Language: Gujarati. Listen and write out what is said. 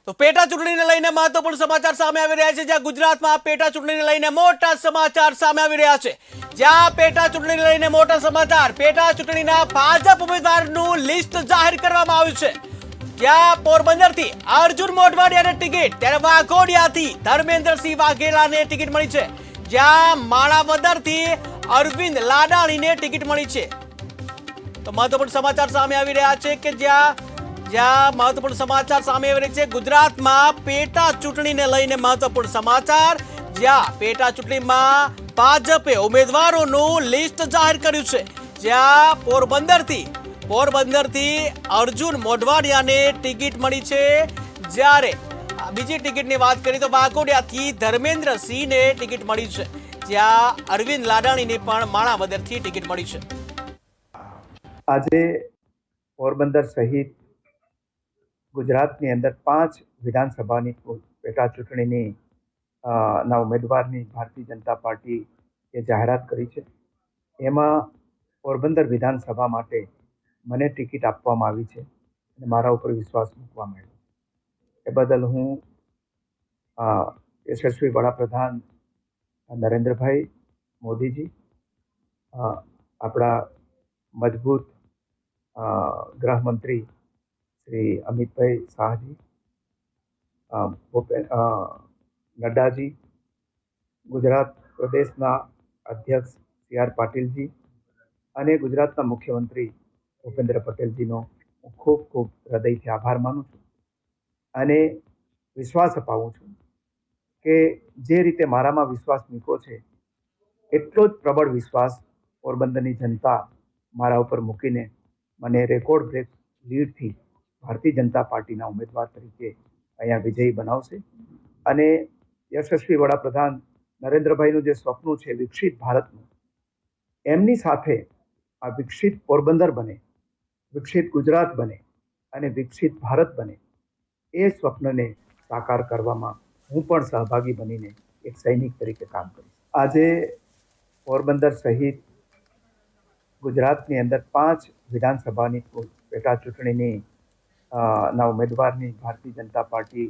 તો પેટા ચૂંટણીને લઈને મહત્વપૂર્ણ સમાચાર સામે આવી રહ્યા છે, જ્યાં ગુજરાતમાં પેટા ચૂંટણીને લઈને મોટા સમાચાર સામે આવી રહ્યા છે. જ્યાં પેટા ચૂંટણીને લઈને મોટા સમાચાર, પેટા ચૂંટણીના ભાજપ ઉમેદવારનું લિસ્ટ જાહેર કરવામાં આવ્યું છે. જ્યાં પોરબંદરથી અર્જુન મોઢવાડિયાને ટિકિટ, ત્યારે વાઘોડિયાથી ધર્મેન્દ્રસિંહ વાઘેલાને ટિકિટ મળી છે. જ્યાં માણાવદરથી અરવિંદ લાડાણીને ટિકિટ મળી છે. તો મહત્વપૂર્ણ સમાચાર સામે આવી રહ્યા છે કે જ્યાં મહત્વપૂર્ણ સમાચાર સામે આવી રહ્યા છે. ગુજરાતમાં પેટા ચૂંટણીને લઈને મહત્વપૂર્ણ સમાચાર, જ્યાં પેટા ચૂંટણીમાં ભાજપે ઉમેદવારોનું લિસ્ટ જાહેર કર્યું છે. જ્યાં પોરબંદરથી અર્જુન મોઢવાડિયાને ટિકિટ મળી છે. જ્યારે બીજી ટિકિટની વાત કરીએ તો વાઘોડિયાથી ધર્મેન્દ્રસિંહને ટિકિટ મળી છે. જ્યાં અરવિંદ લાડાણીને પણ માણાવદરથી ટિકિટ મળી છે. આજે પોરબંદર સહિત ગુજરાતની અંદર 5 વિધાનસભાની પેટા ચૂંટણીની ના ઉમેદવારની ભારતીય જનતા પાર્ટીએ જાહેરાત કરી છે. એમાં પોરબંદર વિધાનસભા માટે મને ટિકિટ આપવામાં આવી છે અને મારા ઉપર વિશ્વાસ મૂકવામાં આવ્યો. એ બદલ હું યશસ્વી વડાપ્રધાન નરેન્દ્રભાઈ મોદીજી, આપણા મજબૂત ગૃહમંત્રી શ્રી અમિતભાઈ શાહજી, નડ્ડાજી, ગુજરાત પ્રદેશના અધ્યક્ષ સી.આર. પાટીલજી અને ગુજરાતના મુખ્યમંત્રી ભૂપેન્દ્ર પટેલજીનો હું ખૂબ ખૂબ હૃદયથી આભાર માનું છું અને વિશ્વાસ અપાવું છું કે જે રીતે મારામાં વિશ્વાસ મૂક્યો છે એટલો જ પ્રબળ વિશ્વાસ પોરબંદરની જનતા મારા ઉપર મૂકીને મને રેકોર્ડ બ્રેક લીડથી ભારતીય જનતા પાર્ટીના ઉમેદવાર તરીકે અહીંયા વિજયી બનાવશે. અને યશસ્વી વડાપ્રધાન નરેન્દ્રભાઈનું જે સ્વપ્ન છે વિકસિત ભારતનું, એમની સાથે આ વિકસિત પોરબંદર બને, વિકસિત ગુજરાત બને અને વિકસિત ભારત બને, એ સ્વપ્નને સાકાર કરવામાં હું પણ સહભાગી બનીને એક સૈનિક તરીકે કામ કરીશ. આજે પોરબંદર સહિત ગુજરાતની અંદર 5 વિધાનસભાની પેટા ચૂંટણીની ના ઉમેદવારની ભારતીય જનતા પાર્ટી